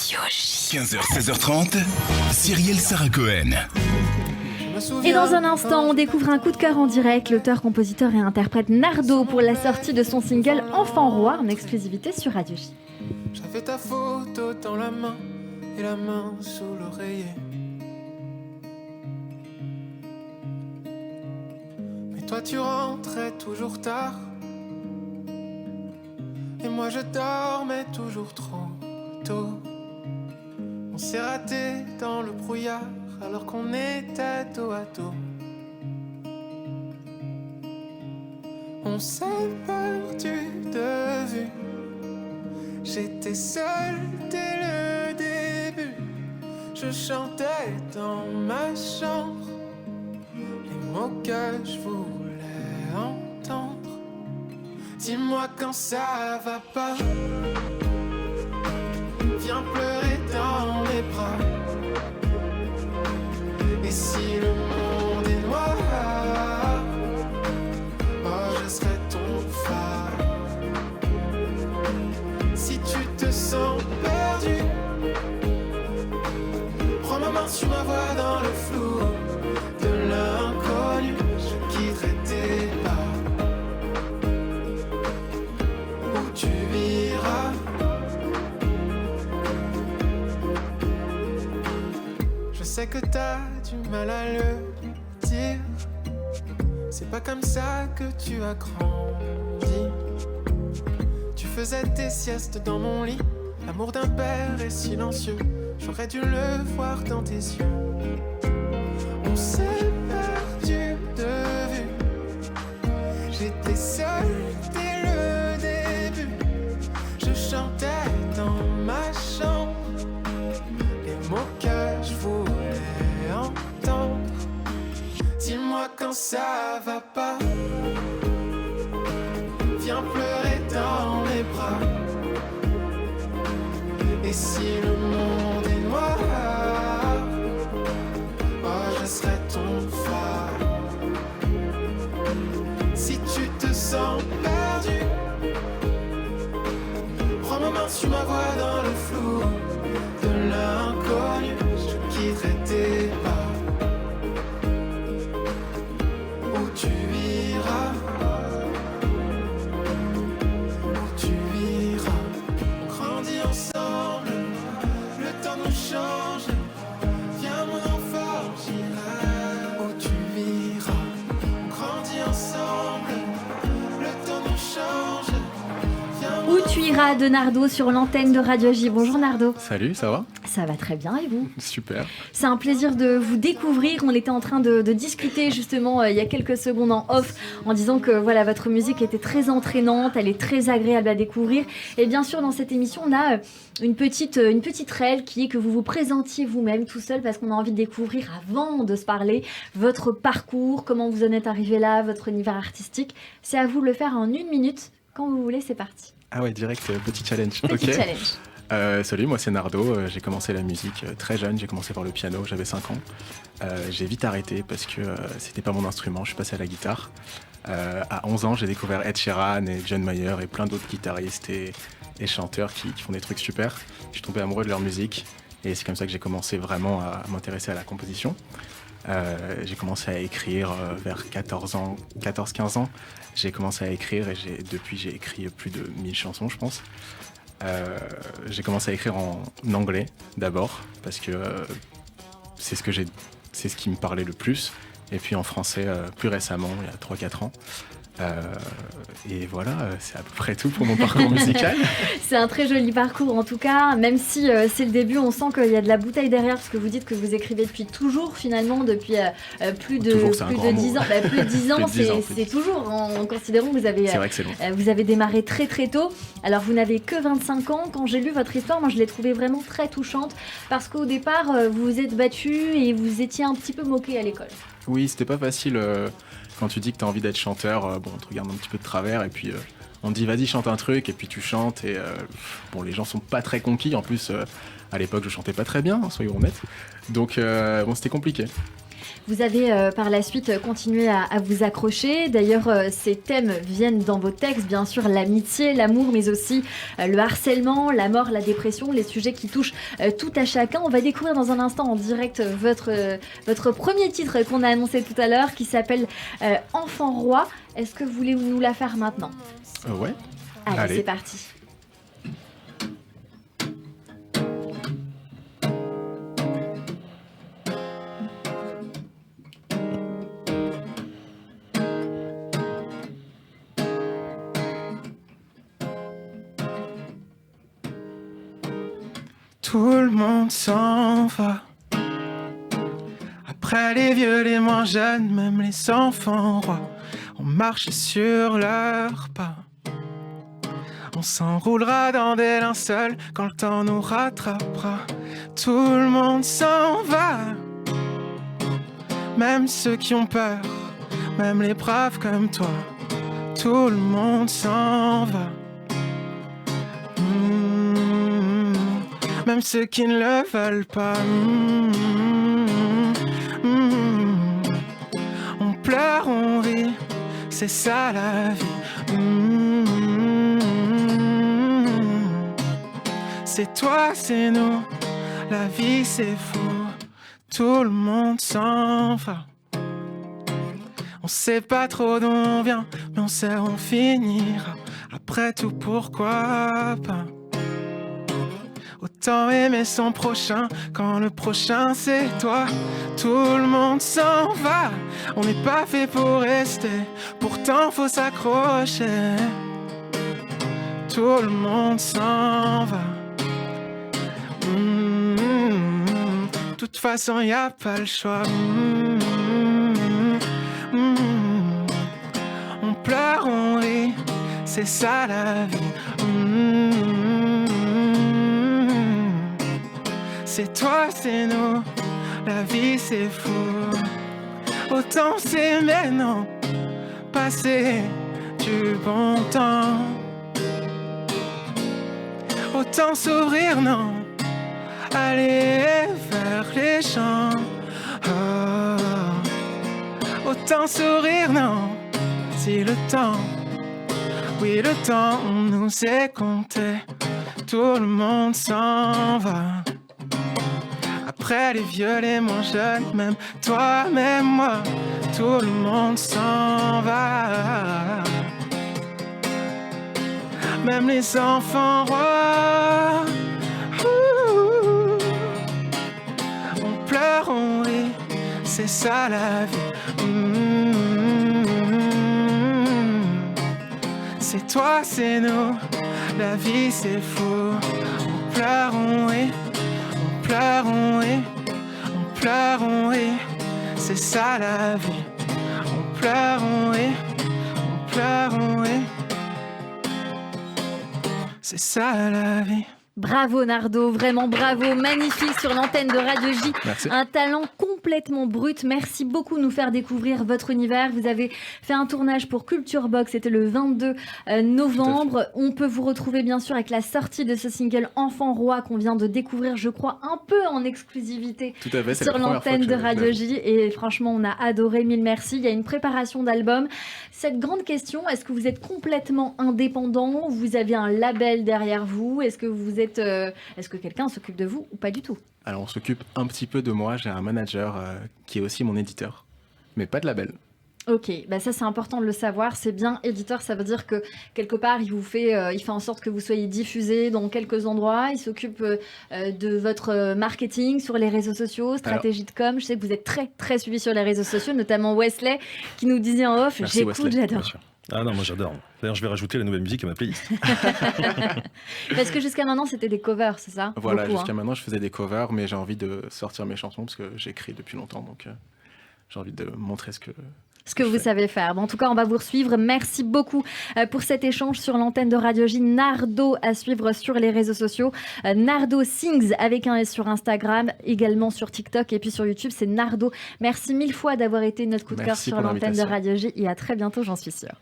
15h, 16h30, Cyrielle Sarah Cohen. Et dans un instant, on découvre un coup de cœur en direct. L'auteur, compositeur et interprète Nardo pour la sortie de son single Enfant Roi en exclusivité sur Radio J. J'avais ta photo dans la main et la main sous l'oreiller. Mais toi tu rentrais toujours tard et moi je dormais toujours trop tôt. On s'est raté dans le brouillard alors qu'on était dos à dos. On s'est perdu de vue. J'étais seul dès le début. Je chantais dans ma chambre les mots que je voulais entendre. Dis-moi quand ça va pas. Viens pleurer dans mes bras. Et si le monde est noir, oh je serai ton phare. Si tu te sens perdu, prends ma main sur ma voix dans le flou de l'inconnu. Je quitterai tes pas où tu iras. Je sais que t'as du mal à le dire. C'est pas comme ça que tu as grandi. Tu faisais tes siestes dans mon lit. L'amour d'un père est silencieux. J'aurais dû le voir dans tes yeux. On s'est perdu de vue. J'étais seul dès le début. Je chantais dans ma chambre les mots que je voulais entendre. Dis-moi quand ça va pas. Viens pleurer dans mes bras. Et si le monde est noir, oh je serai ton phare. Si tu te sens perdu, prends ma main sur ma voix dans le flou de l'inconnu. Je quitterai tes pas où tu iras. Où tu iras. On grandit ensemble, le temps nous change. Viens mon enfant, j'irai où tu iras. On grandit ensemble, le temps nous change. Où tu iras de Nardo sur l'antenne de Radio J. Bonjour Nardo. Salut, ça va ? Ça va très bien et vous ? Super. C'est un plaisir de vous découvrir. On était en train de discuter justement il y a quelques secondes en off en disant que voilà, votre musique était très entraînante, elle est très agréable à découvrir. Et bien sûr, dans cette émission, on a une petite règle qui est que vous vous présentiez vous-même tout seul parce qu'on a envie de découvrir avant de se parler votre parcours, comment vous en êtes arrivé là, votre univers artistique. C'est à vous de le faire en 1 minute. Quand vous voulez, c'est parti. Ah ouais, direct, petit challenge. Petit challenge. Salut, moi c'est Nardo, j'ai commencé la musique très jeune, j'ai commencé par le piano, j'avais 5 ans. J'ai vite arrêté parce que c'était pas mon instrument, je suis passé à la guitare. À 11 ans, j'ai découvert Ed Sheeran et John Mayer et plein d'autres guitaristes et chanteurs qui font des trucs super. Je suis tombé amoureux de leur musique et c'est comme ça que j'ai commencé vraiment à m'intéresser à la composition. J'ai commencé à écrire vers 14-15 ans. J'ai commencé à écrire et depuis j'ai écrit plus de 1000 chansons, je pense. J'ai commencé à écrire en anglais d'abord parce que c'est ce qui me parlait le plus. Et puis en français plus récemment, il y a 3-4 ans. Et voilà, c'est à peu près tout pour mon parcours musical. C'est un très joli parcours en tout cas, même si c'est le début, on sent qu'il y a de la bouteille derrière parce que vous dites que vous écrivez depuis toujours finalement, depuis plus de 10 ans. Plus de 10 ans, c'est toujours, en considérant que vous avez, c'est vrai que c'est long. Vous avez démarré très très tôt. Alors vous n'avez que 25 ans, quand j'ai lu votre histoire, moi je l'ai trouvée vraiment très touchante parce qu'au départ vous vous êtes battu et vous étiez un petit peu moqué à l'école. Oui, c'était pas facile. Quand tu dis que tu as envie d'être chanteur, on te regarde un petit peu de travers et puis on te dit vas-y chante un truc et puis tu chantes et les gens sont pas très conquis. En plus, à l'époque, je chantais pas très bien, soyons honnêtes. Donc c'était compliqué. Vous avez par la suite continué à vous accrocher. D'ailleurs, ces thèmes viennent dans vos textes, bien sûr, l'amitié, l'amour, mais aussi le harcèlement, la mort, la dépression, les sujets qui touchent tout à chacun. On va découvrir dans un instant en direct votre premier titre qu'on a annoncé tout à l'heure, qui s'appelle Enfant Roi. Est-ce que vous voulez nous la faire maintenant ? Ouais. Allez, c'est parti. Tout le monde s'en va. Après les vieux, les moins jeunes, même les enfants rois, on marche sur leurs pas. On s'enroulera dans des linceuls quand le temps nous rattrapera. Tout le monde s'en va. Même ceux qui ont peur, même les braves comme toi. Tout le monde s'en va. Même ceux qui ne le veulent pas. On pleure, on rit, c'est ça la vie. C'est toi, c'est nous, la vie c'est fou. Tout le monde s'en va. On sait pas trop d'où on vient, mais on sait où on finira. Après tout, pourquoi pas? Autant aimer son prochain quand le prochain c'est toi. Tout le monde s'en va. On n'est pas fait pour rester, pourtant faut s'accrocher. Tout le monde s'en va. De toute façon y a pas le choix. On pleure, on rit, c'est ça la vie. C'est toi, c'est nous, la vie c'est fou. Autant s'aimer, non, passer du bon temps. Autant s'ouvrir, non, aller vers les champs. Autant sourire, non, si le temps, oui le temps nous est compté. Tout le monde s'en va. Après les vieux, les moins jeunes, même toi, même moi, tout le monde s'en va. Même les enfants rois. On pleure, on rit, c'est ça la vie. C'est toi, c'est nous, la vie c'est fou. On pleure, on rit. On pleure, on rit, on pleure, on rit, c'est ça la vie. On pleure, on rit, on pleure, on rit, c'est ça la vie. Bravo Nardo, vraiment bravo, magnifique sur l'antenne de Radio J. Merci. Un talent complètement brut. Merci beaucoup de nous faire découvrir votre univers. Vous avez fait un tournage pour Culture Box, c'était le 22 novembre. On peut vous retrouver bien sûr avec la sortie de ce single Enfant Roi qu'on vient de découvrir, je crois, un peu en exclusivité. Tout à fait, c'est sur l'antenne de Radio J. Et franchement, on a adoré, mille merci. Il y a une préparation d'album. Cette grande question, est-ce que vous êtes complètement indépendant? Vous avez un label derrière vous? Est-ce que vous êtes est-ce que quelqu'un s'occupe de vous ou pas du tout? Alors on s'occupe un petit peu de moi, j'ai un manager qui est aussi mon éditeur, mais pas de label. Ok, bah ça c'est important de le savoir, c'est bien éditeur, ça veut dire que quelque part il fait en sorte que vous soyez diffusé dans quelques endroits, il s'occupe de votre marketing sur les réseaux sociaux, stratégie de com. Je sais que vous êtes très très suivi sur les réseaux sociaux, notamment Wesley qui nous disait en off, merci j'écoute, Wesley, j'adore. Ah non, moi j'adore. D'ailleurs, je vais rajouter la nouvelle musique à ma playlist. Parce que jusqu'à maintenant, c'était des covers, c'est ça? Voilà, beaucoup, jusqu'à maintenant, je faisais des covers, mais j'ai envie de sortir mes chansons parce que j'écris depuis longtemps, donc j'ai envie de montrer ce que vous savez faire. Bon, en tout cas, on va vous suivre. Merci beaucoup pour cet échange sur l'antenne de Radio J. Nardo à suivre sur les réseaux sociaux. Nardo Sings avec un S sur Instagram, également sur TikTok et puis sur YouTube, c'est Nardo. Merci mille fois d'avoir été notre coup de cœur sur l'antenne de Radio J et à très bientôt, j'en suis sûre.